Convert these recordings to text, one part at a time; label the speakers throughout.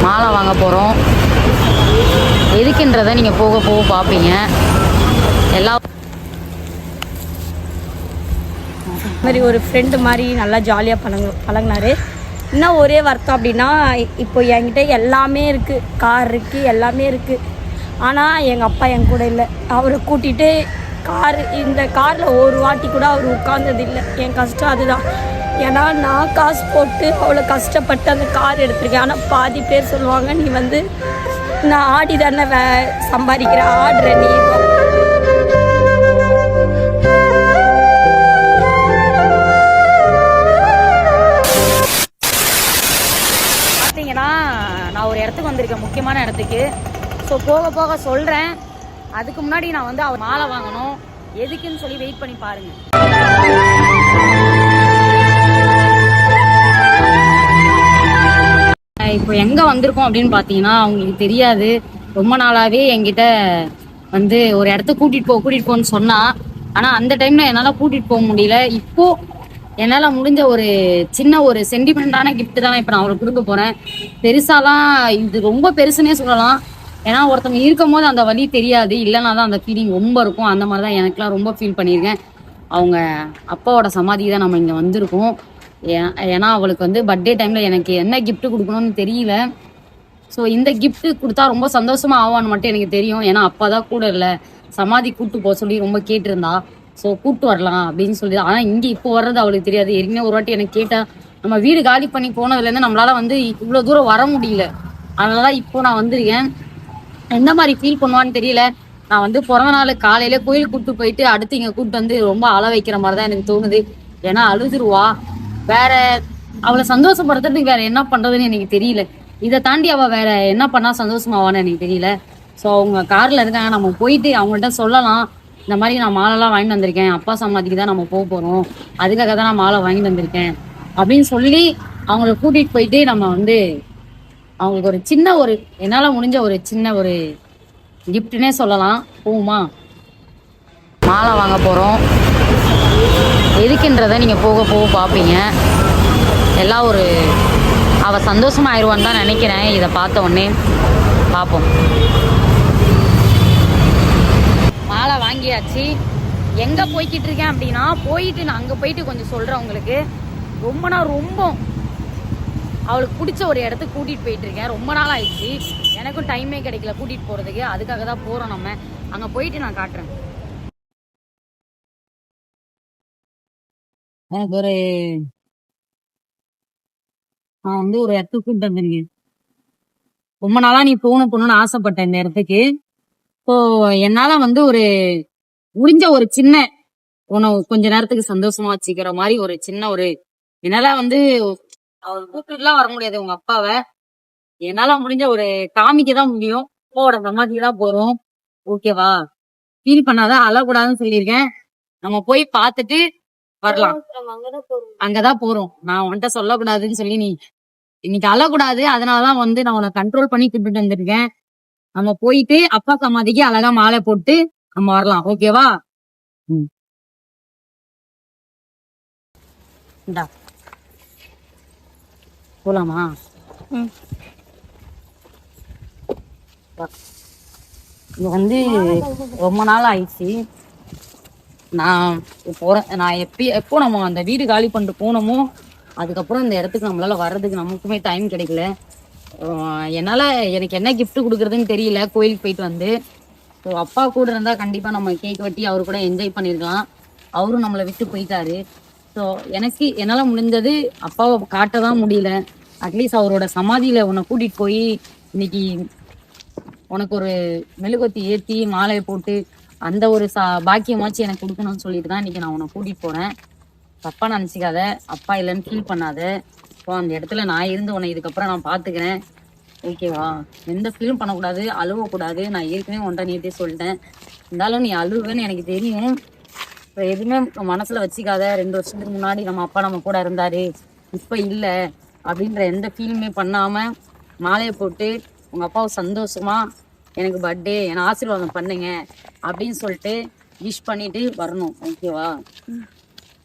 Speaker 1: மாலை வாங்க போகிறோம். எதுக்குன்றதை நீங்கள் போக போக பார்ப்பீங்க. எல்லா
Speaker 2: மாதிரி ஒரு ஃப்ரெண்டு மாதிரி நல்லா ஜாலியாக பழகினாரு. இன்னும் ஒரே வருத்தம் அப்படின்னா, இப்போ என்கிட்ட எல்லாமே இருக்குது, கார் இருக்குது, எல்லாமே இருக்குது. ஆனால் எங்கள் அப்பா என் கூட இல்லை. அவரை கூட்டிகிட்டு இந்த காரில் ஒரு வாட்டி கூட அவர் உட்கார்ந்தது இல்லை. என் கஷ்டம் அதுதான். ஏன்னா நான் காசு போட்டு அவ்வளோ கஷ்டப்பட்டு அந்த கார் எடுத்திருக்கேன். ஆனால் பாதி பேர் சொல்லுவாங்க, நீ வந்து நான் ஆடி தானே சம்பாதிக்கிறேன், ஆடுற நீ.
Speaker 1: பார்த்தீங்கன்னா நான் ஒரு இடத்துக்கு வந்திருக்கேன், முக்கியமான இடத்துக்கு. ஸோ போக போக சொல்கிறேன். அதுக்கு முன்னாடி நான் வந்து அவர் மாலை வாங்கணும். எதுக்குன்னு சொல்லி வெயிட் பண்ணி பாருங்க. இப்போ எங்கே வந்திருக்கோம் அப்படின்னு பார்த்தீங்கன்னா அவங்களுக்கு தெரியாது. ரொம்ப நாளாகவே என்கிட்ட வந்து ஒரு இடத்துக்கு கூட்டிகிட்டு போன்னு சொன்னா. ஆனால் அந்த டைமில் என்னால் கூட்டிகிட்டு போக முடியல. இப்போது என்னால் முடிஞ்ச ஒரு சின்ன ஒரு சென்டிமெண்டான கிஃப்ட் தான் இப்போ நான் அவருக்கு கொடுக்க போகிறேன். பெருசாலாம் இது ரொம்ப பெருசுன்னே சொல்லலாம். ஏன்னா ஒருத்தவங்க இருக்கும் போது அந்த வலி தெரியாது, இல்லைனா தான் அந்த ஃபீலிங் ரொம்ப இருக்கும். அந்த மாதிரி தான் எனக்குலாம் ரொம்ப ஃபீல் பண்ணியிருக்கேன். அவங்க அப்பாவோட சமாதி தான் நம்ம இங்கே வந்திருக்கோம். ஏன்னா அவளுக்கு வந்து பர்த்டே டைமில் எனக்கு என்ன கிஃப்ட் கொடுக்கணும்னு தெரியல. ஸோ இந்த கிஃப்ட் கொடுத்தா ரொம்ப சந்தோஷமாக ஆவான்னு மட்டும் எனக்கு தெரியும். ஏன்னா அப்பா தான் கூட இல்லை, சமாதி கூப்பிட்டு போக சொல்லி ரொம்ப கேட்டிருந்தா. ஸோ கூப்பிட்டு வரலாம் அப்படின்னு சொல்லி. ஆனால் இங்கே இப்போ வர்றது அவளுக்கு தெரியாது. ஏற்கனவே ஒரு வாட்டி எனக்கு கேட்டால், நம்ம வீடு காலி பண்ணி போனதுலேருந்து நம்மளால வந்து இவ்வளோ தூரம் வர முடியல. அதனால இப்போ நான் வந்திருக்கேன். எந்த மாதிரி ஃபீல் பண்ணுவான்னு தெரியல. நான் வந்து பிறந்த நாள் காலையில கோயிலுக்கு கூப்பிட்டு போயிட்டு அடுத்து இங்கே கூப்பிட்டு வந்து ரொம்ப அழ வைக்கிற மாதிரி தான் எனக்கு தோணுது. ஏன்னா அழுதுருவா. வேற அவளை சந்தோஷப்படுத்துறதுக்கு வேற என்ன பண்றதுன்னு எனக்கு தெரியல. இதை தாண்டி அவள் வேற என்ன பண்ணா சந்தோஷமாவான்னு எனக்கு தெரியல. ஸோ அவங்க கார்ல இருக்காங்க, நம்ம போயிட்டு அவங்கள்ட்ட சொல்லலாம், இந்த மாதிரி நான் மாலைலாம் வாங்கிட்டு வந்திருக்கேன், அப்பா சமாதிக்கு தான் நம்ம போக போறோம், அதுக்காக தான் நான் மாலை வாங்கிட்டு வந்திருக்கேன் அப்படின்னு சொல்லி அவங்கள கூட்டிட்டு போயிட்டு நம்ம வந்து அவங்களுக்கு ஒரு சின்ன ஒரு என்னால் முடிஞ்ச ஒரு சின்ன ஒரு கிஃப்ட்னே சொல்லலாம். போகுமா? மாலை வாங்க போகிறோம். எதுக்குன்றதை நீங்கள் போக போக பார்ப்பீங்க. எல்லாம் ஒரு அவள் சந்தோஷமாக ஆயிடுவான்னு தான் நினைக்கிறேன். இதை பார்த்த உடனே பார்ப்போம். மாலை வாங்கியாச்சு. எங்கே போய்கிட்டு இருக்கேன் அப்படின்னா, நான் அங்கே போயிட்டு கொஞ்சம் சொல்கிறேன் உங்களுக்கு. ரொம்ப அவளுக்கு பிடிச்ச ஒரு இடத்துக்கு கூட்டிகிட்டு போயிட்டு இருக்கேன். ரொம்ப நாள் ஆயிடுச்சு, எனக்கும் டைமே கிடைக்கல கூட்டிகிட்டு போகிறதுக்கு. அதுக்காக தான் போகிறோம். நம்ம அங்கே போயிட்டு நான் காட்டுறேன். எனக்கு நான் வந்து ஒரு இடத்துக்கு கூப்பிட்டு வந்திருக்கேன். ரொம்ப நாளா நீ போகணும்னு ஆசைப்பட்டேன் இந்த இடத்துக்கு. ஸோ என்னால் வந்து ஒரு முடிஞ்ச ஒரு சின்ன உணவு கொஞ்ச நேரத்துக்கு சந்தோஷமா வச்சுக்கிற மாதிரி ஒரு சின்ன ஒரு என்னால வந்து அவர் கூப்பிட்டுலாம் வர முடியாது உங்க அப்பாவை. என்னால முடிஞ்ச ஒரு காமிக்க தான் முடியும். அப்பாவோட சமாதிக்கு தான் போறோம். ஓகேவா? ஃபீல் பண்ணாதான் அழக்கூடாதுன்னு சொல்லியிருக்கேன். நம்ம போய் பார்த்துட்டு வரலாம். அங்கதான் போறோம். நான் உன்கிட்ட சொல்லக்கூடாதுன்னு சொல்லி நீ இன்னைக்கு அழக்கூடாது, அதனாலதான் வந்து நான் உன்னை கண்ட்ரோல் பண்ணி கூப்பிட்டு வந்திருக்கேன். நம்ம போயிட்டு அப்பா சமாதிக்கு அழகா மாலை போட்டு நம்ம வரலாம். ஓகேவா? இந்தா போலாமா? இது வந்து ரொம்ப நாள் ஆயிடுச்சு. நான் போறேன். நான் எப்போ நம்ம அந்த வீடு காலி பண்ணிட்டு போனோமோ அதுக்கப்புறம் இந்த இடத்துக்கு நம்மளால வர்றதுக்கு நமக்குமே டைம் கிடைக்கல. எனக்கு என்ன கிஃப்ட் கொடுக்குறதுன்னு தெரியல. கோயிலுக்கு போயிட்டு வந்து ஸோ அப்பா கூட இருந்தா கண்டிப்பா நம்ம கேக் வெட்டி அவரு கூட என்ஜாய் பண்ணிருக்கலாம். அவரும் நம்மளை விட்டு போயிட்டாரு. ஸோ என்னால முடிஞ்சது அப்பாவை காட்டதான் முடியல. அட்லீஸ்ட் அவரோட சமாதியில உன்னை கூட்டிட்டு போய் இன்னைக்கு உனக்கு ஒரு மெழுகுவத்தி ஏற்றி மாலையை போட்டு அந்த ஒரு பாக்கியமாச்சு எனக்கு கொடுக்கணும்னு சொல்லிட்டு தான் இன்னைக்கு நான் உன்னை கூட்டிட்டு போறேன். தப்பா நினைச்சிக்காத, அப்பா இல்லைன்னு ஃபீல் பண்ணாத. ஸோ அந்த இடத்துல நான் இருந்து உன்னை இதுக்கப்புறம் நான் பாத்துக்கிறேன். ஓகேவா? எந்த ஃபீலும் பண்ணக்கூடாது, அழுவக்கூடாது. நான் ஏற்கனவே ஒன்றை நேற்றே சொல்லிட்டேன். இருந்தாலும் நீ அழுவேன்னு எனக்கு தெரியும். எதுவுமே மனசுல வச்சுக்காத. 2 வருஷத்துக்கு முன்னாடி நம்ம அப்பா நம்ம கூட இருந்தாரு, இப்ப இல்ல அப்படின்ற எந்த ஃபீலுமே பண்ணாம மாலையை போட்டு உங்க அப்பாவை சந்தோஷமா எனக்கு பர்த்டே என்னை ஆசீர்வாதம் பண்ணுங்க அப்படின்னு சொல்லிட்டு விஷ் பண்ணிட்டு வரணும். ஓகேவா?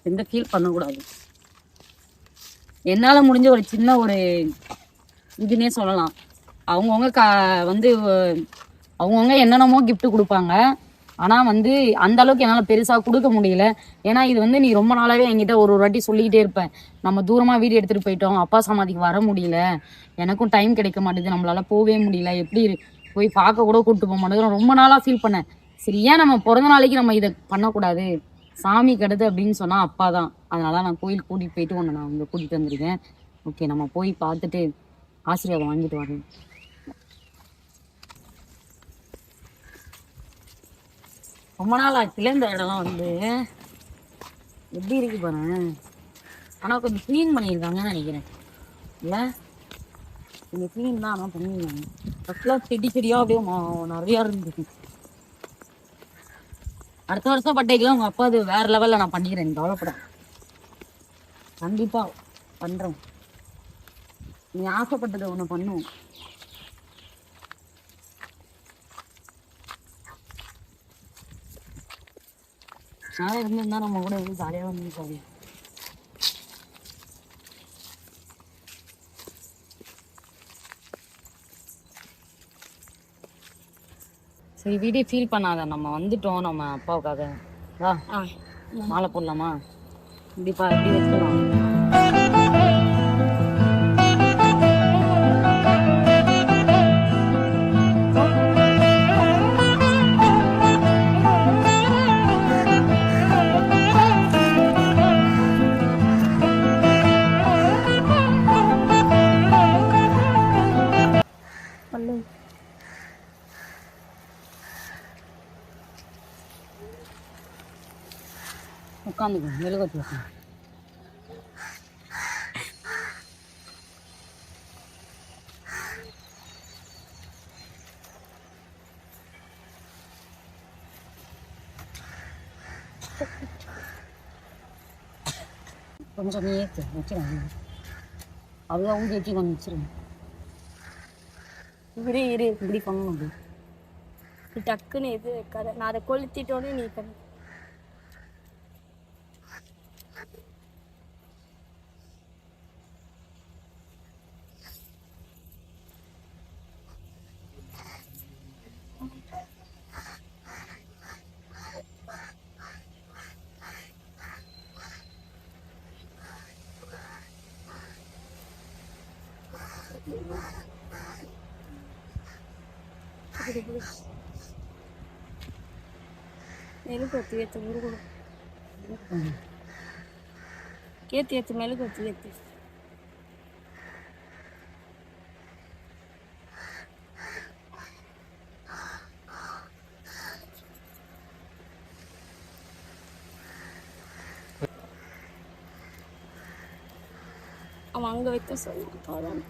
Speaker 1: எந்த ஃபீல் பண்ணக்கூடாது. என்னால முடிஞ்ச ஒரு சின்ன ஒரு இதுன்னே சொல்லலாம். அவங்கவுங்க வந்து அவங்கவுங்க என்னென்னமோ gift கொடுப்பாங்க. ஆனால் வந்து அந்த அளவுக்கு என்னால் பெருசாக கொடுக்க முடியல. ஏன்னா இது வந்து நீ ரொம்ப நாளாகவே என்கிட்ட ஒரு வாட்டி சொல்லிக்கிட்டே இருப்பேன். நம்ம தூரமாக வீடு எடுத்துகிட்டு போயிட்டோம், அப்பா சமாதிக்கு வர முடியல, எனக்கும் டைம் கிடைக்க மாட்டேது, நம்மளால போகவே முடியல, எப்படி போய் பார்க்க கூட கூப்பிட்டு போக மாட்டேங்கிறோம், ரொம்ப நாளாக ஃபீல் பண்ணேன். சரி, ஏன் நம்ம பிறந்த நாளைக்கு நம்ம இதை பண்ணக்கூடாது, சாமி கெடுது அப்படின்னு சொன்னால் அப்பா தான். அதனால நான் கோயில் கூட்டிகிட்டு போயிட்டு ஒன்று நான் வந்து கூட்டிகிட்டு வந்திருக்கேன். ஓகே, நம்ம போய் பார்த்துட்டு ஆசீர்வாதம் வாங்கிட்டு வரேன். ரொம்ப நாள் ஆச்சுல இந்த இடம்லாம் வந்து எப்படி இருக்கு பாரு. ஆனால் கொஞ்சம் க்ளீன் பண்ணியிருக்காங்கன்னு நினைக்கிறேன். இல்லை, கொஞ்சம் க்ளீன் தான் ஆனால் பண்ணியிருக்காங்க. ஃபஸ்ட்லாம் செடியாக அப்படியே நிறையா இருந்துச்சு. அடுத்த வருஷம் பட்டைக்கெல்லாம் உங்கள் அப்பா அது வேற லெவலில் நான் பண்ணிக்கிறேன், கவலைப்பட. கண்டிப்பாக பண்ணுறோம். நீ ஆசைப்பட்டதை ஒன்று பண்ணுவோம். நான் இருந்திருந்தா நம்ம கூட எதுவும் ஜாலியாக வந்து சரி, வீடே ஃபீல் பண்ணாத, நம்ம வந்துட்டோம் நம்ம அப்பாவுக்காக. வா, மாலை போடலாமா? கண்டிப்பா எப்படி வச்சுக்கலாம். உட்காந்துக்கோ, மெழுகுவத்தி வைக்கணும். கொஞ்சம் நீ ஏற்று வச்சுருங்க, அதுதான் ஊதி ஏற்றி கொஞ்சம் வச்சுருங்க. இரு இப்படி பண்ணணும். அப்படி
Speaker 2: டக்குன்னு எது வைக்காத, நான் அதை கொளுத்திட்டோன்னே நீ பண்ணு. மெழுகுவத்தி ஏற்று முருகணும். ஏற்று மெழுகுவத்தி ஏற்று. அவன் அங்கே வைக்க சொல்லுவான்.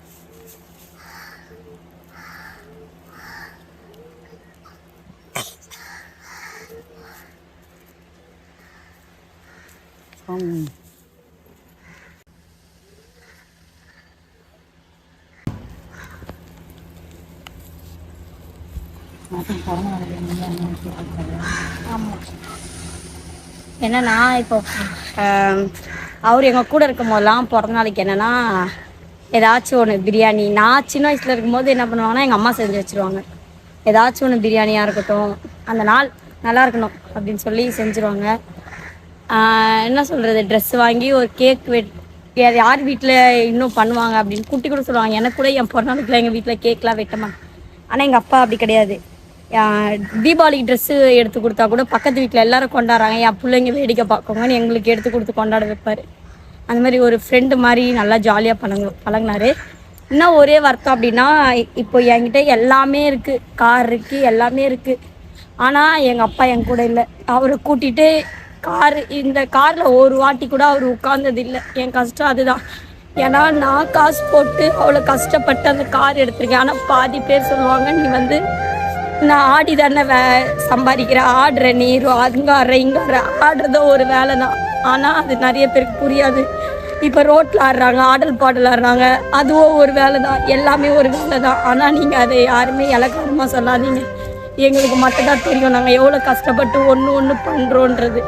Speaker 2: என்னன்னா இப்போ அவர் எங்கள் கூட இருக்கும் போதெல்லாம் பிறந்த நாளைக்கு என்னென்னா ஏதாச்சும் ஒன்று பிரியாணி, நான் சின்ன வயசில் இருக்கும்போது என்ன பண்ணுவாங்கன்னா எங்கள் அம்மா செஞ்சு வச்சுருவாங்க. ஏதாச்சும் ஒன்று பிரியாணியாக இருக்கட்டும், அந்த நாள் நல்லா இருக்கணும் அப்படின்னு சொல்லி செஞ்சுருவாங்க. என்ன சொல்கிறது, ட்ரெஸ் வாங்கி ஒரு கேக் யார் வீட்டில் இன்னும் பண்ணுவாங்க அப்படின்னு குட்டி கூட சொல்லுவாங்க. எனக்கு கூட என் பிறந்தநாளுக்குலாம் எங்கள் வீட்டில் கேக்லாம் வெட்டமாங்க. ஆனால் எங்கள் அப்பா அப்படி கிடையாது. தீபாவளிக்கு ட்ரெஸ்ஸு எடுத்து கொடுத்தா கூட பக்கத்து வீட்டில் எல்லோரும் கொண்டாடுறாங்க, என் பிள்ளைங்க வேடிக்கை பார்க்கோங்கன்னு எங்களுக்கு எடுத்து கொடுத்து கொண்டாட வைப்பார். அந்த மாதிரி ஒரு ஃப்ரெண்டு மாதிரி நல்லா ஜாலியாக பழகினார். இன்னும் ஒரே வருத்தம் அப்படின்னா, இப்போ என்கிட்ட எல்லாமே இருக்குது, கார் இருக்குது, எல்லாமே இருக்குது. ஆனால் எங்கள் அப்பா என் கூட இல்லை. அவரை கூட்டிகிட்டு இந்த காரில் ஒரு வாட்டி கூட அவர் உட்கார்ந்தது இல்லை. என் கஷ்டம் அதுதான். ஏன்னா நான் காசு போட்டு அவ்வளோ கஷ்டப்பட்டு அந்த கார் எடுத்திருக்கேன். ஆனால் பாதி பேர் சொல்லுவாங்க, நீ வந்து நான் ஆடி தானே சம்பாதிக்கிறேன், ஆடுற நீர் அங்காற இங்காற ஆடுறதோ ஒரு வேலை தான். ஆனால் அது நிறைய பேருக்கு புரியாது. இப்போ ரோட்டில் ஆடுறாங்க, ஆடல் பாடல் ஆடுறாங்க, அதுவும் ஒரு வேலை தான், எல்லாமே ஒரு வேலை தான். ஆனால் நீங்கள் அதை யாருமே இலக்காரமாக சொல்லாதீங்க. எங்களுக்கு மட்டும்தான் தெரியும் நாங்கள் எவ்வளோ கஷ்டப்பட்டு ஒன்று பண்ணுறோன்றது.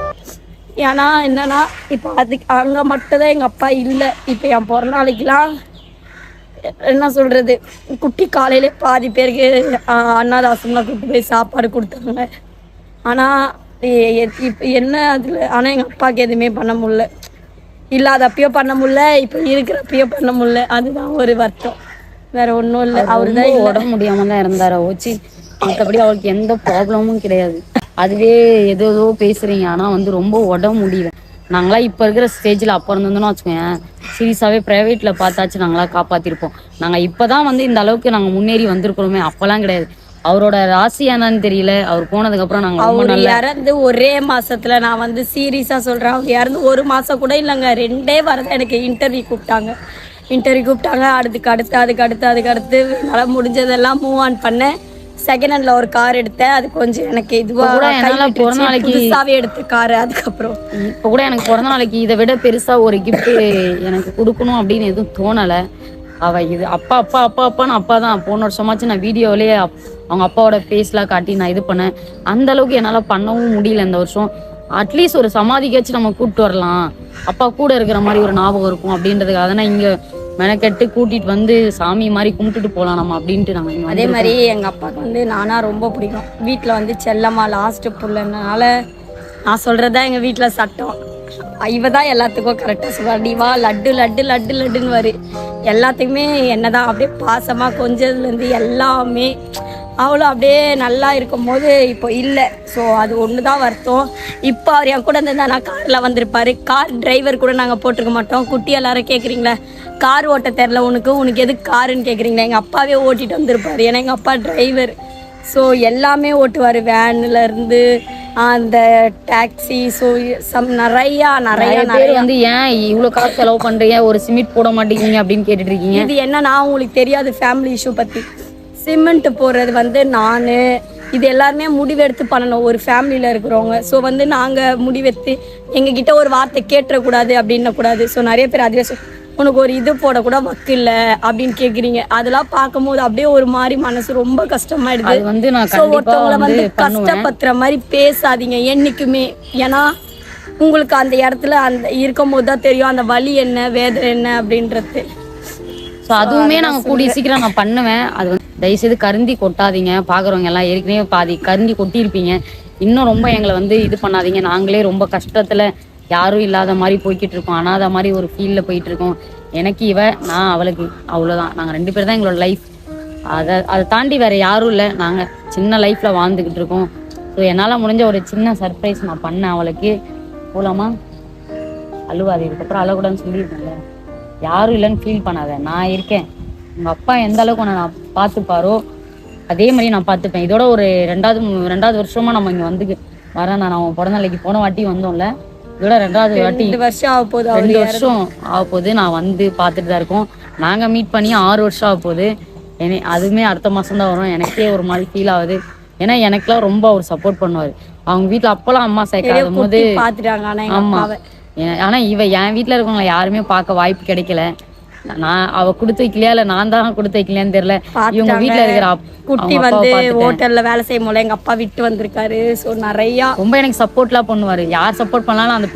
Speaker 2: ஏன்னா என்னன்னா இப்போ அதுக்கு அங்கே மட்டும்தான் எங்கள் அப்பா இல்லை. இப்போ என் பிறந்த நாளைக்கெலாம் என்ன சொல்கிறது, குட்டி காலையிலே பாதி பேருக்கு அன்னாதாசம்லாம் கூப்பிட்டு போய் சாப்பாடு கொடுத்தாங்க. ஆனால் இப்போ என்ன அதில், ஆனால் எங்கள் அப்பாவுக்கு எதுவுமே பண்ண முடியல. இல்லாதப்பயோ பண்ண முடியல, இப்போ இருக்கிறப்பயோ பண்ண முடியல. அதுதான் ஒரு வருத்தம், வேற ஒன்றும் இல்லை. அவரு தான்
Speaker 1: உடம்பு முடியாம தான் இருந்தாரு ஓச்சி. மற்றபடி அவளுக்கு எந்த ப்ராப்ளமும் கிடையாது. அதுவே ஏதோ பேசுறீங்க, ஆனா வந்து ரொம்ப உடம்பு முடியல. நாங்களாம் இப்போ இருக்கிற ஸ்டேஜில் அப்போ இருந்தோம்னு வச்சுக்கோங்க, சீரியஸாகவே ப்ரைவேட்டில் பார்த்தாச்சு நாங்களா காப்பாற்றிருப்போம். நாங்கள் இப்போ தான் வந்து இந்த அளவுக்கு நாங்கள் முன்னேறி வந்திருக்கிறோமே, அப்போல்லாம் கிடையாது. அவரோட ராசி என்னன்னு தெரியல. அவர் போனதுக்கு அப்புறம் நாங்க
Speaker 2: அவர் இறந்து ஒரே மாசத்துல, நான் வந்து சீரியஸா சொல்றேன், அவர் இறந்து 1 மாசம் கூட இல்லைங்க, 2 வாரம் எனக்கு இன்டர்வியூ கூப்பிட்டாங்க. அதுக்கு அடுத்து நல்லா முடிஞ்சதெல்லாம் மூவ் ஆன் பண்ணேன். செகண்ட் ஹேண்ட்ல ஒரு கார் எடுத்தேன். அது கொஞ்சம் எனக்கு
Speaker 1: பிறந்த நாளைக்கு
Speaker 2: புதுசாவே எடுத்த காரு. அதுக்கப்புறம்
Speaker 1: இப்போ கூட எனக்கு பிறந்த நாளைக்கு இதை விட பெருசா ஒரு கிஃப்ட் எனக்கு கொடுக்கணும் அப்படின்னு எதுவும் தோணலை. அவ இது அப்பா அப்பா அப்பா அப்பான்னு அப்பா தான். போன வருஷமாச்சு நான் வீடியோவிலேயே அவங்க அப்பாவோட ஃபேஸ்லாம் காட்டி நான் இது பண்ணேன். அந்த அளவுக்கு என்னால் பண்ணவும் முடியல இந்த வருஷம். அட்லீஸ்ட் ஒரு சமாதிக்காச்சும் நம்ம கூப்பிட்டு வரலாம், அப்பா கூட இருக்கிற மாதிரி ஒரு ஞாபகம் இருக்கும் அப்படின்றதுக்கு. அதனால் இங்கே மெனக்கெட்டு கூட்டிட்டு வந்து சாமி மாதிரி கும்பிட்டுட்டு போகலாம் நம்ம அப்படின்ட்டு நாங்கள்.
Speaker 2: அதே மாதிரி எங்கள் அப்பாவுக்கு வந்து நானா ரொம்ப பிடிக்கும். வீட்டில் வந்து செல்லம்மா லாஸ்ட்டு புள்ளனால நான் சொல்கிறதா எங்கள் வீட்டில் சட்டம். இவ தான் எல்லாத்துக்கும் கரெக்டாக சொல்லுவாள், நீ வா லட்டு லட்டு லட்டு லட்டுன்னு வரு. எல்லாத்துக்குமே என்னதான் அப்படியே பாசமாக கொஞ்சதுலேருந்து எல்லாமே அவளும் அப்படியே நல்லா இருக்கும் போது இப்போ இல்லை. ஸோ அது ஒன்று தான் வருத்தம். இப்போ அவர் என் கூட இருந்தால் நான் காரில் வந்திருப்பார். கார் டிரைவர் கூட நாங்கள் போட்டிருக்க மாட்டோம். குட்டி எல்லாரும் கேட்குறீங்களே, கார் ஓட்ட தெரில உனக்கு எதுக்கு காருன்னு கேட்குறீங்களா, எங்கள் அப்பாவே ஓட்டிகிட்டு வந்திருப்பார். ஏன்னா எங்கள் அப்பா டிரைவர். ஸோ எல்லாமே ஓட்டுவார், வேன்லேருந்து அந்த டாக்ஸி. ஸோ நிறையா
Speaker 1: பேர் வந்து ஏன் இவ்வளோ காசு செலவு பண்ணுறீங்க, ஒரு சிமெண்ட் போட மாட்டேங்கிறீங்க அப்படின்னு கேட்டுட்டு இருக்கீங்க.
Speaker 2: இது என்னன்னா உங்களுக்கு தெரியாது ஃபேமிலி இஷ்யூ பற்றி. சிமெண்ட் போடுறது வந்து நான் இது எல்லாருமே முடிவெடுத்து பண்ணணும் ஒரு ஃபேமிலியில் இருக்கிறவங்க. ஸோ வந்து நாங்கள் முடிவெடுத்து எங்ககிட்ட ஒரு வார்த்தை கேட்டுறக்கூடாது அப்படின்னக்கூடாது. ஸோ நிறைய பேர் அதுவே உனக்கு ஒரு இது போடக்கூட வக்கு இல்லை அப்படின்னு கேட்குறீங்க. அதெல்லாம் பார்க்கும்போது அப்படியே ஒரு மாதிரி மனசு ரொம்ப கஷ்டமாயிடுது. ஸோ ஒருத்தவங்களை வந்து கஷ்டப்படுத்துற மாதிரி பேசாதீங்க என்னைக்குமே. ஏன்னா உங்களுக்கு அந்த இடத்துல அந்த இருக்கும் போது தான் தெரியும் அந்த வலி என்ன வேதனை என்ன அப்படின்றது.
Speaker 1: ஸோ அதுவுமே நாங்கள் கூடிய சீக்கிரம் நான் பண்ணுவேன். அது வந்து தயவுசெய்து கருந்தி கொட்டாதீங்க. பார்க்குறவங்க எல்லாம் ஏற்கனவே பாதி கருந்தி கொட்டியிருப்பீங்க. இன்னும் ரொம்ப எங்களை வந்து இது பண்ணாதீங்க. நாங்களே ரொம்ப கஷ்டத்தில் யாரும் இல்லாத மாதிரி போய்கிட்டு இருக்கோம், அனாத மாதிரி ஒரு ஃபீல்டில் போயிட்டு இருக்கோம். எனக்கு நான் அவளுக்கு அவ்வளோதான். நாங்கள் 2 பேர் தான் எங்களோட லைஃப். அதை தாண்டி வேற யாரும் இல்லை. நாங்கள் சின்ன லைஃப்பில் வாழ்ந்துக்கிட்டு இருக்கோம். ஸோ என்னால் முடிஞ்ச ஒரு சின்ன சர்ப்ரைஸ் நான் பண்ணேன் அவளுக்கு. போலாமா? அழுவாது, இதுக்கப்புறம் அழக்கூடாதுன்னு சொல்லியிருக்கேன்ல. யாரும் இல்லைன்னு ஃபீல் பண்ணாத, நான் இருக்கேன். உங்கள் அப்பா எந்த அளவுக்கு நான் பார்த்துப்பாரோ அதே மாதிரி நான் பார்த்துப்பேன். இதோட ஒரு ரெண்டாவது வருஷமா நம்ம இங்கே வந்து வரேன். நான் அவன் பிறந்த நாளைக்கு போன வாட்டி வந்தோம்ல, இதோட 2வது வாட்டி 2 வருஷம் ஆக போகுது. நான் வந்து பார்த்துட்டு தான் இருக்கோம். நாங்கள் மீட் பண்ணி 6 வருஷம் ஆக போகுது. அதுவுமே அடுத்த மாதம் தான் வரும். எனக்கே ஒரு மாதிரி ஃபீல் ஆகுது. ஏன்னா எனக்குலாம் ரொம்ப அவர் சப்போர்ட் பண்ணுவார். அவங்க வீட்டில் அப்போல்லாம் அம்மா சேர்க்காத போது ஆமாம். ஆனா என் வீட்டுல இருக்கவங்களை யாருமே பார்க்க வாய்ப்பு கிடைக்கல. நான் அவ கொடுத்து வைக்கலையா இல்ல நான் தான் கொடுத்து வைக்கலையான்னு தெரியல. இவங்க வீட்டுல இருக்கிற
Speaker 2: குட்டி வந்து ஹோட்டல்ல வேலை செய்யும் போல எங்க அப்பா விட்டு வந்திருக்காரு. ஸோ நிறைய
Speaker 1: ரொம்ப எனக்கு சப்போர்ட்லாம் பண்ணுவாரு. யார் சப்போர்ட் பண்ணாலும் அந்த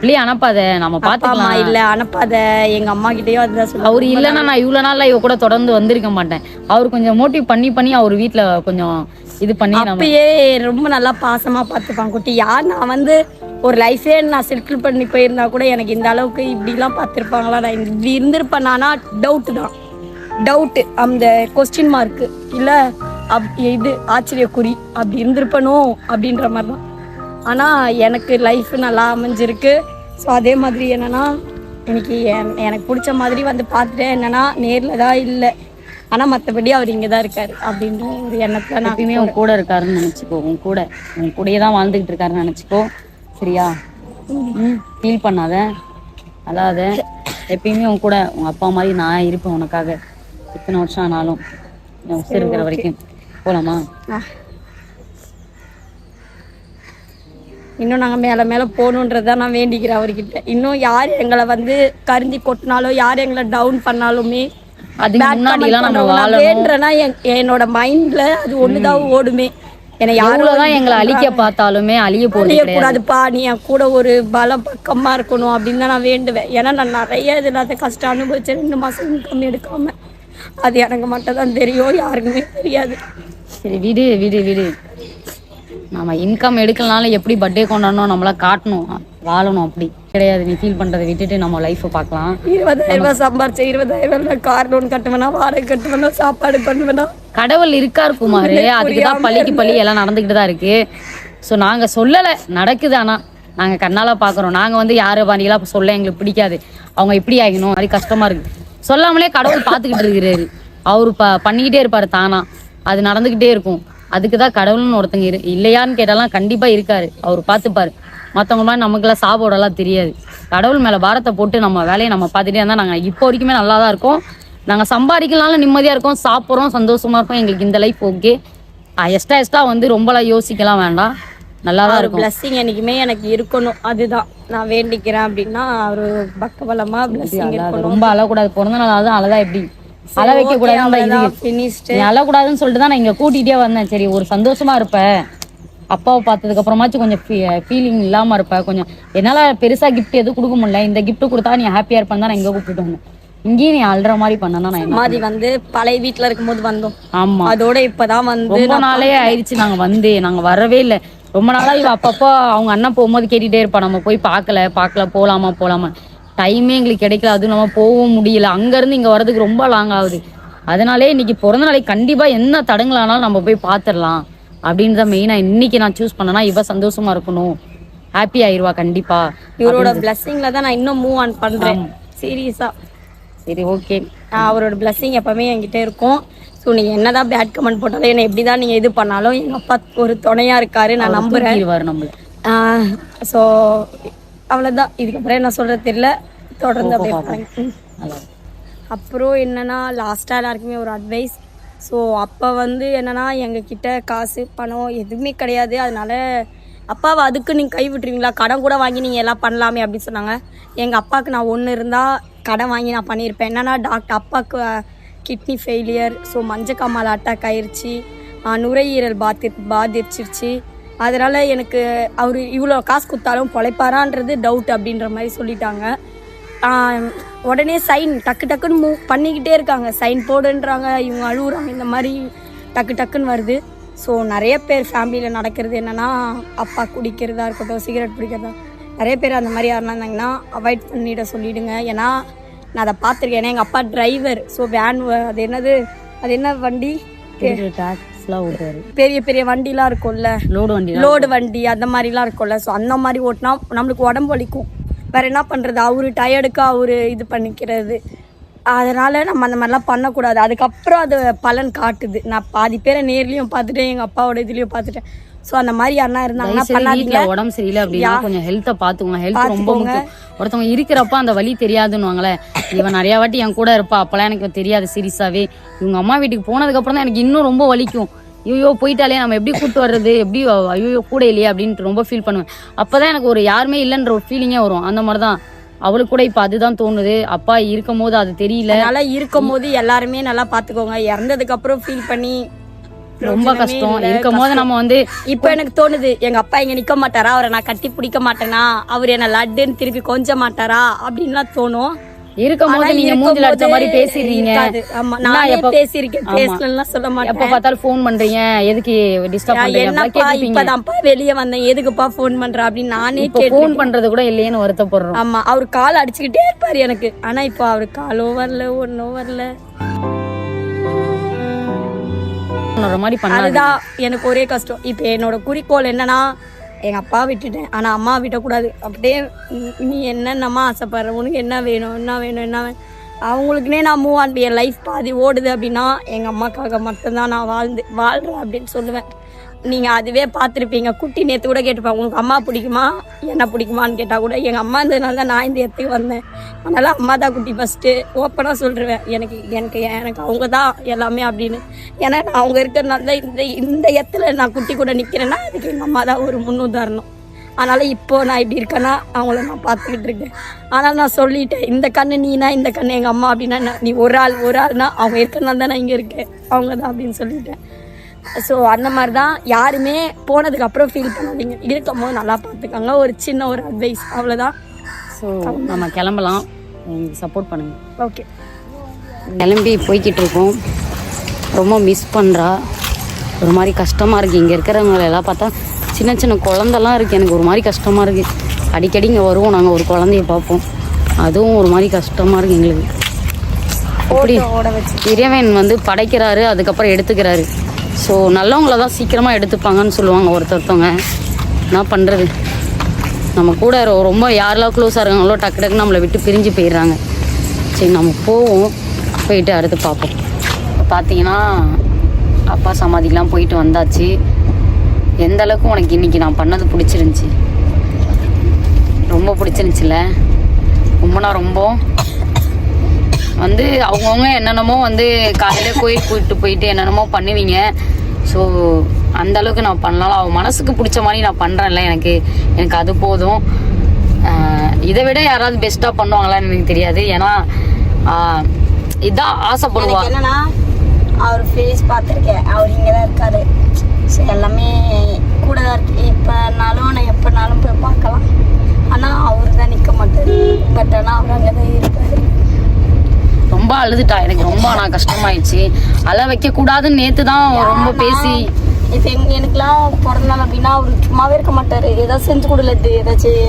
Speaker 1: பிள்ளைய அனுப்பாத, நம்ம பாத்துக்கலாம்.
Speaker 2: இல்ல அனுப்பாத, எங்க அம்மா கிட்டயும் அதுதான் சொல்லுவாரு.
Speaker 1: அவரு இல்லைன்னா நான் இவ்வளவு நாள்ல இவ கூட தொடர்ந்து வந்திருக்க மாட்டேன். அவர் கொஞ்சம் மோட்டிவ் பண்ணி அவர் வீட்டுல கொஞ்சம் இது பண்ணி
Speaker 2: அப்பயே ரொம்ப நல்லா பாசமா பார்த்துப்பாங்க குட்டி. நான் வந்து ஒரு லைஃபே நான் செட்டில் பண்ணி போயிருந்தா கூட எனக்கு இந்த அளவுக்கு இப்படிலாம் பார்த்துருப்பாங்களா, நான் இப்படி இருந்திருப்பேனானா டவுட்டு அந்த கொஸ்டின் மார்க்கு இல்லை இது ஆச்சரியக்குறி அப்படி இருந்திருப்பனும் அப்படின்ற மாதிரி தான். ஆனால் எனக்கு லைஃப் நல்லா அமைஞ்சிருக்கு. ஸோ அதே மாதிரி என்னென்னா எனக்கு பிடிச்ச மாதிரி வந்து பார்த்துட்டேன். என்னென்னா நேரில் தான் இல்லை, ஆனால் மற்றபடி அவர் இங்கே தான் இருக்காரு அப்படின்ற ஒரு எண்ணத்தில் நான்
Speaker 1: எப்பயுமே உன் கூட இருக்காருன்னு நினச்சிக்கோ. உன் கூடயே தான் வாழ்ந்துக்கிட்டு இருக்காருன்னு நினச்சிக்கோ. சரியா? ஃபீல் பண்ணாத, அல்லாத. எப்பயுமே உன் கூட உங்கள் அப்பா மாதிரி நான் இருப்பேன் உனக்காக. எத்தனை வருஷம் ஆனாலும் உசுர் இருக்கிற வரைக்கும். போகலாமா?
Speaker 2: இன்னும் நாங்கள் மேலே போகணுன்றதான் நான் வேண்டிக்கிறேன் அவர்கிட்ட. இன்னும் யார் எங்களை வந்து கருந்தி கொட்டினாலோ யார் எங்களை டவுன் பண்ணாலுமே வேண்டேன்னா என்னோட மைண்டில் அது ஒன்று தான் ஓடுமே. என்னை
Speaker 1: எவ்வளவுதான் எங்களை அழிக்க பார்த்தாலுமே அழிய போறது
Speaker 2: கூடாதுப்பா, நீ என் கூட ஒரு பலம் பக்கமா இருக்கணும் அப்படின்னு தான் நான் வேண்டுவேன். ஏன்னா நான் நிறைய இதில் கஷ்டம் அனுபவிச்சேன். 2 மாசம் இன்கம் எடுக்காம. அது எனக்கு மட்டும் தான் தெரியும், யாருக்குமே தெரியாது.
Speaker 1: சரி விடு விடு விடு. நம்ம இன்கம் எடுக்கலனாலும் எப்படி பர்த்டே கொண்டாடணும், நம்மள காட்டணும், வாழணும், அப்படி கிடையாது. நீ ஃபீல் பண்றதை விட்டுட்டு நம்ம லைஃப்பை பார்க்கலாம்.
Speaker 2: 20,000 ரூபாய் சம்பாரிச்சேன். 20,000 கார் லோன் கட்டுவேனா, வாடகை கட்டுவேனா, சாப்பாடு பண்ணுவேனா?
Speaker 1: கடவுள் இருக்காரு குமார். அதுக்குதான் பள்ளிக்கு பள்ளி எல்லாம் நடந்துக்கிட்டு தான் இருக்கு. ஸோ நாங்க சொல்லலை, நடக்குது. ஆனா நாங்க கண்ணால பாக்குறோம். நாங்க வந்து யாரு பாண்டிகளா சொல்ல எங்களுக்கு பிடிக்காது. அவங்க இப்படி ஆகணும், அது கஷ்டமா இருக்கு. சொல்லாமலே கடவுள் பார்த்துக்கிட்டு இருக்கிறாரு. அவரு பண்ணிக்கிட்டே இருப்பாரு தானா, அது நடந்துகிட்டே இருக்கும். அதுக்குதான் கடவுள்னு ஒருத்தங்க இல்லையான்னு கேட்டாலாம் கண்டிப்பா இருக்காரு. அவர் பார்த்துப்பாரு. மற்றவங்க மாதிரி நமக்குலாம் சாப்பாடெல்லாம் தெரியாது. கடவுள் மேல பாரத்தை போட்டு நம்ம வேலையை நம்ம பார்த்துட்டே இருந்தா நாங்க இப்போ வரைக்குமே நல்லா தான் இருக்கோம். நாங்க சம்பாதிக்கலாம்னு நிம்மதியா இருக்கோம், சாப்பிட்றோம், சந்தோஷமா இருக்கோம். எங்களுக்கு இந்த லைஃப் ஓகே. எக்ஸ்ட்ரா வந்து ரொம்பலாம் யோசிக்கலாம் வேண்டாம், நல்லாதான் இருக்கும்.
Speaker 2: பிளஸ்ஸிங் என்னைக்குமே எனக்கு இருக்கணும், அதுதான் நான் வேண்டிக்கிறேன். அப்படின்னா ஒரு பக்கபலமா பிளஸ்ஸிங் இருக்கணும்.
Speaker 1: ரொம்ப அழக்கூடாது. பிறந்த நாள் அதுதான் அழகா எப்படி அழ வைக்க கூடாது, அழக்கூடாதுன்னு சொல்லிட்டு தான் நான் இங்க கூட்டிகிட்டே வந்தேன். சரி ஒரு சந்தோஷமா இருப்ப, அப்பாவை பார்த்ததுக்கு அப்புறமாச்சும் கொஞ்சம் ஃபீலிங் இல்லாம இருப்ப. கொஞ்சம் என்னால பெருசா கிஃப்ட் எதுவும் கொடுக்க முடியல, இந்த கிஃப்ட் கொடுத்தா நீ ஹாப்பியா இருப்பேன்னு தான் நான் இங்க கூப்பிட்டு வந்தேன். இங்கேயும் நீ அல்ற மாதிரி பண்ணனா நான்
Speaker 2: மாதிரி வந்து பழைய வீட்டுல இருக்கும்போது வந்தோம். ஆமா, அதோட இப்பதான் வந்து
Speaker 1: ரொம்ப நாளே ஆயிடுச்சு நாங்க வரவே இல்லை. ரொம்ப நாளா இவ அப்பப்போ அவங்க அண்ணன் போகும்போது கேட்டுட்டே இருப்பா, நம்ம போய் பார்க்கல போலாமா. டைமே எங்களுக்கு கிடைக்கல, அதுவும் நம்ம போகவும் முடியல. அங்கேருந்து இங்கே வர்றதுக்கு ரொம்ப லாங் ஆகுது. அதனாலே இன்னைக்கு பிறந்த நாளைக்கு கண்டிப்பாக என்ன தடங்களானாலும் நம்ம போய் பார்த்துடலாம் அப்படின்னு தான் மெயினாக இன்னைக்கு நான் சூஸ் பண்ணேன்னா, இவ சந்தோஷமா இருக்கணும், ஹாப்பி ஆயிடுவா கண்டிப்பா.
Speaker 2: இவரோட பிளஸ்ஸிங்ல தான் நான் இன்னும் மூவ் ஆன் பண்றேன் சீரியஸா.
Speaker 1: சரி ஓகே,
Speaker 2: அவரோட பிளஸ்ஸிங் எப்பவுமே என்கிட்ட இருக்கும். ஸோ நீங்கள் என்னதான் பேட் கமெண்ட் போட்டாலும், என்னை எப்படி தான் நீங்கள் இது பண்ணாலும் எங்கள் அப்பா ஒரு துணையாக இருக்காரு, நான் நம்புகிறேன்.
Speaker 1: நம்மள
Speaker 2: ஸோ அவ்வளோதான். இதுக்கப்புறம் என்ன சொல்கிறது தெரியல, தொடர்ந்து அப்படியே. அப்புறம் என்னென்னா லாஸ்ட்டாக எல்லாருக்குமே ஒரு அட்வைஸ். ஸோ அப்போ வந்து என்னென்னா எங்ககிட்ட காசு பணம் எதுவுமே கிடையாது. அதனால அப்பாவை அதுக்கு நீங்கள் கை விட்டுருவீங்களா, கடன் கூட வாங்கி நீங்கள் எல்லாம் பண்ணலாமே அப்படின்னு சொன்னாங்க. எங்கள் அப்பாவுக்கு நான் ஒன்று இருந்தால் கடன் வாங்கி நான் பண்ணியிருப்பேன். என்னென்னா அப்பாவுக்கு கிட்னி ஃபெயிலியர், ஸோ மஞ்சக்காமால் அட்டாக் ஆயிடுச்சு, நுரையீரல் பாதிச்சிருச்சு. அதனால் எனக்கு அவர் இவ்வளோ காசு கொடுத்தாலும் பொழைப்பாரான்றது டவுட் அப்படின்ற மாதிரி சொல்லிட்டாங்க. உடனே சைன் டக்குன்னு மூவ் பண்ணிக்கிட்டே இருக்காங்க, சைன் போடுன்றாங்க, இவங்க அழுகுறாங்க, இந்த மாதிரி டக்குன்னு வருது. ஸோ நிறைய பேர் ஃபேமிலியில் நடக்கிறது என்னென்னா, அப்பா குடிக்கிறதா இருக்கட்டும், சிகரெட் பிடிக்கிறதா, நிறைய பேர் அந்த மாதிரி யாருன்னா இருந்தாங்கன்னா அவாய்ட் பண்ணிட சொல்லிவிடுங்க. ஏன்னா நான் அதை பார்த்துருக்கேன். ஏன்னா எங்கள் அப்பா டிரைவர். ஸோ வேன், அது என்ன வண்டி, பெரிய பெரிய வண்டிலாம் இருக்கும்ல, லோடு வண்டி அந்த மாதிரிலாம் இருக்கும்ல. ஸோ அந்த மாதிரி ஓட்டினா நம்மளுக்கு உடம்பு வலிக்கும். வேறு என்ன பண்ணுறது, அவரு டயர்டுக்கு அவரு இது பண்ணிக்கிறது. அதனால் நம்ம அந்த மாதிரிலாம் பண்ணக்கூடாது. அதுக்கப்புறம் அது பலன் காட்டுது. நான் பாதி பேரை நேர்லேயும் பார்த்துட்டேன், எங்கள் அப்பாவோட இதுலேயும் பார்த்துட்டேன். ஸோ அந்த மாதிரி யாருன்னா இருந்தாங்கன்னா பண்ணாதீங்க.
Speaker 1: உடம்பு சரியில்லை அப்படின்னா கொஞ்சம் ஹெல்த்தை பார்த்துக்கோங்க. ஹெல்த் ரொம்ப முக்கியம். ஒருத்தவங்க இருக்கிறப்ப அந்த வலி தெரியாதுன்னுவாங்களே, இவன் நிறையா வாட்டி என் கூட இருப்பா, அப்போல்லாம் எனக்கு தெரியாது சீரியஸாகவே. இவங்க அம்மா வீட்டுக்கு போனதுக்கப்புறம் தான் எனக்கு இன்னும் ரொம்ப வலிக்கும். ஐயோ போயிட்டாலே நம்ம எப்படி கூப்பிட்டு வர்றது, எப்படி ஐயோ கூட இல்லையே அப்படின்ட்டு ரொம்ப ஃபீல் பண்ணுவேன். அப்போதான் எனக்கு ஒரு யாருமே இல்லைன்ற ஒரு ஃபீலிங்கே வரும். அந்த மாதிரி தான் அவளுக்கு கூட இப்போ அதுதான் தோணுது. அப்பா இருக்கும் போது அது தெரியல.
Speaker 2: நல்லா இருக்கும் போது எல்லாருமே நல்லா பார்த்துக்கோங்க. இறந்ததுக்கு அப்புறம் ஃபீல் பண்ணி
Speaker 1: ரொம்ப கஷ்டம். இருக்கும் போது நம்ம வந்து
Speaker 2: இப்போ எனக்கு தோணுது, எங்க அப்பா இங்க நிக்க மாட்டாரா, அவரை நான் கட்டி பிடிக்க மாட்டேனா, அவர் என்ன லட்டுன்னு திருப்பி கொஞ்ச மாட்டாரா அப்படின்லாம் தோணும்.
Speaker 1: இருக்கும் போது நீங்க மூஞ்சில அடிச்ச மாதிரி பேசிடுறீங்க.
Speaker 2: நான் பேசியிருக்கேன், பேசலாம் சொல்ல மாட்டேன்.
Speaker 1: எப்ப பார்த்தாலும் ஃபோன் பண்றீங்க, எதுக்கு டிஸ்டர்ப் பண்றீங்க?
Speaker 2: இப்பதான்ப்பா வெளியே வந்தேன், எதுக்குப்பா ஃபோன் பண்ற அப்படின்னு நானே
Speaker 1: ஃபோன் பண்றது கூட இல்லையேன்னு வருத்தப்படுறோம்.
Speaker 2: ஆமா, அவர் கால் அடிச்சுக்கிட்டே இருப்பாரு எனக்கு. ஆனா இப்போ அவரு காலோ வரல, ஒன்னும் வரல. அதுதான் எனக்கு ஒரே கஷ்டம். இப்போ என்னோட குறிக்கோள் என்னன்னா, எங்கள் அப்பா விட்டுட்டேன், ஆனால் அம்மா விட்டக்கூடாது. அப்படியே நீ என்னென்னம்மா ஆசைப்படுற, உனக்கு என்ன வேணும், அவங்களுக்குனே நான் மூவ் ஆன். என் லைஃப் பாதி ஓடுது அப்படின்னா எங்கள் அம்மாக்காக மட்டும்தான் நான் வாழ்கிறேன் அப்படின்னு சொல்லுவேன். நீங்கள் அதுவே பார்த்துருப்பீங்க. குட்டி நேற்று கூட கேட்டுப்பாங்க, உங்களுக்கு அம்மா பிடிக்குமா என்ன பிடிக்குமான்னு கேட்டால் கூட எங்கள் அம்மா இருந்ததுனால தான் நான் இந்த இடத்துக்கு வந்தேன். அதனால் அம்மா தான் குட்டி ஃபஸ்ட்டு ஓப்பனாக சொல்லிடுவேன். எனக்கு அவங்க தான் எல்லாமே அப்படின்னு. ஏன்னா நான் அவங்க இருக்கிறதுனால தான் இந்த இடத்துல நான் குட்டி கூட நிற்கிறேன்னா அதுக்கு எங்கள் அம்மா தான் ஒரு முன்னுதாரணம். அதனால் இப்போது நான் இப்படி இருக்கேன்னா அவங்கள நான் பார்த்துக்கிட்டு இருக்கேன். ஆனால் நான் சொல்லிட்டேன், இந்த கண்ணு நீனா, இந்த கண்ணு எங்கள் அம்மா அப்படின்னா, நீ ஒரு ஆள்னா அவங்க இருக்கிறனால தான் நான் இங்கே இருக்கேன், அவங்க தான் அப்படின்னு சொல்லிட்டேன். ஸோ அந்த மாதிரி தான் யாருமே போனதுக்கு அப்புறம் ஃபீல் பண்ணாதீங்க, இருக்கும் போது நல்லா பார்த்துக்கோங்க. ஒரு சின்ன ஒரு அட்வைஸ், அவ்வளோதான்.
Speaker 1: ஸோ நம்ம கிளம்பலாம், எங்களுக்கு சப்போர்ட் பண்ணுங்க.
Speaker 2: ஓகே,
Speaker 1: கிளம்பி போய்கிட்டு இருக்கோம். ரொம்ப மிஸ் பண்ணுறா, ஒரு மாதிரி கஷ்டமாக இருக்குது. இங்கே இருக்கிறவங்களெல்லாம் பார்த்தா சின்ன சின்ன குழந்தெல்லாம் இருக்குது, எனக்கு ஒரு மாதிரி கஷ்டமாக இருக்குது. அடிக்கடி இங்கே வருவோம், நாங்கள் ஒரு குழந்தைய பார்ப்போம், அதுவும் ஒரு மாதிரி கஷ்டமாக இருக்குது எங்களுக்கு. அப்படி இறைவன் வந்து படைக்கிறாரு, அதுக்கப்புறம் எடுத்துக்கிறாரு. ஸோ நல்லவங்கள தான் சீக்கிரமாக எடுத்துப்பாங்கன்னு சொல்லுவாங்க ஒருத்தவங்க. என்ன பண்ணுறது, நம்ம கூட ரொம்ப யாரெல்லாம் க்ளோஸாக இருக்காங்களோ டக்கு டக்குன்னு நம்மளை விட்டு பிரிஞ்சு போயிடுறாங்க. சரி நம்ம போவோம், போயிட்டு அடுத்து பார்ப்போம். பார்த்தீங்கன்னா அப்பா சமாதிக்கெலாம் போயிட்டு வந்தாச்சு. எந்த அளவுக்கு உனக்கு இன்றைக்கி நான் பண்ணது பிடிச்சிருந்துச்சி? ரொம்ப பிடிச்சிருந்துச்சில்ல? ரொம்ப வந்து அவங்கவுங்க என்னென்னமோ வந்து காலையில் கோயில் கூப்பிட்டு போயிட்டு என்னென்னமோ பண்ணுவீங்க. ஸோ அந்த அளவுக்கு நான் பண்ணலாம், அவன் மனசுக்கு பிடிச்ச மாதிரி நான் பண்ணுறேன்ல, எனக்கு அது போதும். இதை விட யாராவது பெஸ்ட்டாக பண்ணுவாங்களான்னு எனக்கு தெரியாது. ஏன்னா இதான் ஆசைப்படுவா.
Speaker 2: என்னன்னா அவர் ஃபேஸ் பார்த்துருக்கேன், அவர் இங்கே தான் இருக்காரு. ஸோ எல்லாமே கூட தான் இருக்கு. இப்போனாலும் நான் எப்போனாலும் போய் பார்க்கலாம். ஆனால் அவர் தான் நிற்க மாட்டார். பட் ஆனால் அவர் அங்கே தான் இருப்பார்.
Speaker 1: ரொம்ப அழுதுட்டா, எனக்கு ரொம்ப நான் கஷ்டமாயிடுச்சு. அழ வைக்க கூடாதுன்னு நேத்து தான் ரொம்ப பேசி.
Speaker 2: இப்போ எனக்குலாம் பிறந்தாங்க அப்படின்னா அவர் சும்மாவே இருக்க மாட்டார். ஏதாவது செஞ்சு கொடுலது, ஏதாச்சும்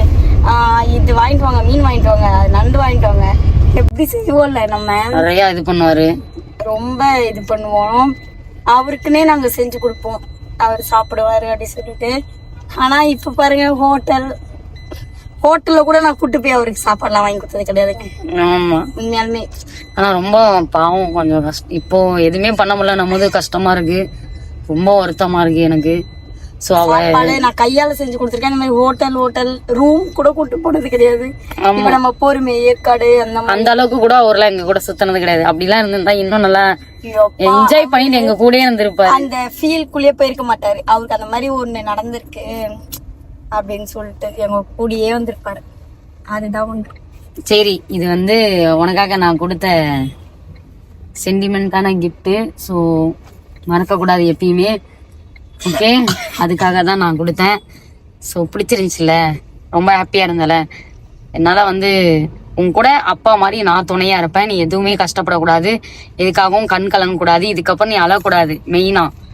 Speaker 2: இது வாங்கிட்டு வாங்க, மீன் வாங்கிட்டு வாங்க, நண்டு வாங்கிட்டு வாங்க, எப்படி செய்வோம்ல நம்ம
Speaker 1: நிறையா இது பண்ணுவாரு.
Speaker 2: ரொம்ப இது பண்ணுவோம். அவருக்குன்னே நாங்கள் செஞ்சு கொடுப்போம், அவர் சாப்பிடுவாரு அப்படி சொல்லிட்டு. ஆனால் இப்போ பாருங்க, ஹோட்டல்ல கூட நான் கூட்டு போய் அவருக்கு சாப்பாடுலாம் வாங்கி கொடுத்தது கிடையாதுங்க.
Speaker 1: ஆமா,
Speaker 2: உண்மையாலுமே.
Speaker 1: ஆனா ரொம்ப பாவம், கொஞ்சம் கஷ்டம். இப்போ எதுவுமே பண்ண முடியல, நம்ம கஷ்டமா இருக்கு, ரொம்ப வருத்தமா இருக்கு எனக்கு. சோ
Speaker 2: நான் கையால செஞ்சு கொடுத்துருக்கேன். இந்த மாதிரி ஹோட்டல் ரூம் கூட கூட்டு போனது கிடையாது. இப்ப நம்ம பொறுமை ஏற்காடு
Speaker 1: அந்த அளவுக்கு கூட அவர்லாம் எங்க கூட சுத்தினது கிடையாது. அப்படிலாம் இருந்திருந்தா இன்னும் நல்லா என்ஜாய் பண்ணிட்டு எங்க கூட இருந்திருப்பாரு.
Speaker 2: அந்த ஃபீல் குள்ளேயே போயிருக்க மாட்டாரு. அவருக்கு அந்த மாதிரி ஒண்ணு நடந்திருக்கு அப்படின்னு சொல்லிட்டு எங்க கூடயே வந்திருப்பாரு. அதுதான் ஒன்று.
Speaker 1: சரி, இது வந்து உனக்காக நான் கொடுத்த சென்டிமெண்டான கிஃப்ட். ஸோ மறக்கக்கூடாது எப்பயுமே. ஓகே, அதுக்காக தான் நான் கொடுத்தேன். ஸோ பிடிச்சிருந்துச்சுல, ரொம்ப ஹாப்பியாக இருந்தல. என்னால் வந்து உன் கூட அப்பா மாதிரி நான் துணையாக இருப்பேன். நீ எதுவுமே கஷ்டப்படக்கூடாது, எதுக்காகவும் கண் கலங்கக்கூடாது, இதுக்கப்புறம் நீ அழக்கூடாது. மெயினாக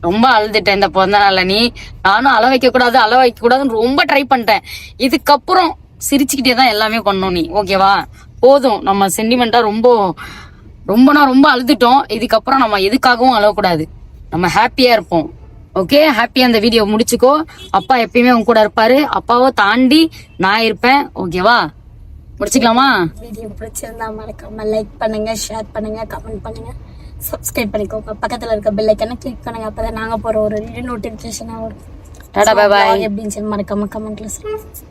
Speaker 1: ரொம்ப அழுதுட்டேன் இந்த பிறந்த நாளில். நானும் அழ வைக்கக்கூடாதுன்னு ரொம்ப ட்ரை பண்ணிட்டேன். இதுக்கப்புறம் சிரிச்சுக்கிட்டே தான் எல்லாமே பண்ணோம் நீ, ஓகேவா? போதும், நம்ம சென்டிமெண்ட்டாக ரொம்ப அழுதுட்டோம். இதுக்கப்புறம் நம்ம எதுக்காகவும் அழக்கூடாது, நம்ம ஹாப்பியாக இருப்போம். ஓகே, ஹாப்பியாக அந்த வீடியோ முடிச்சுக்கோ. அப்பா எப்பயுமே உன் கூட இருப்பாரு, அப்பாவை தாண்டி நான் இருப்பேன். ஓகேவா? முடிச்சுக்கலாமா?
Speaker 2: வீடியோ பிடிச்சிருந்தா மறக்காம லைக் பண்ணுங்க, ஷேர் பண்ணுங்க, கமெண்ட் பண்ணுங்க, சப்ஸ்கிரைப் பண்ணிக்கோங்க. பக்கத்துல இருக்க பெல் ஐக்கனை கிளிக் பண்ணுங்க. அப்பதான் நாங்க போற ஒரு நோட்டிபிகேஷன் வரும்.
Speaker 1: டாடா, பை பை.
Speaker 2: எப்படின்னு மறக்காம கமெண்ட்ல சொல்லுங்க.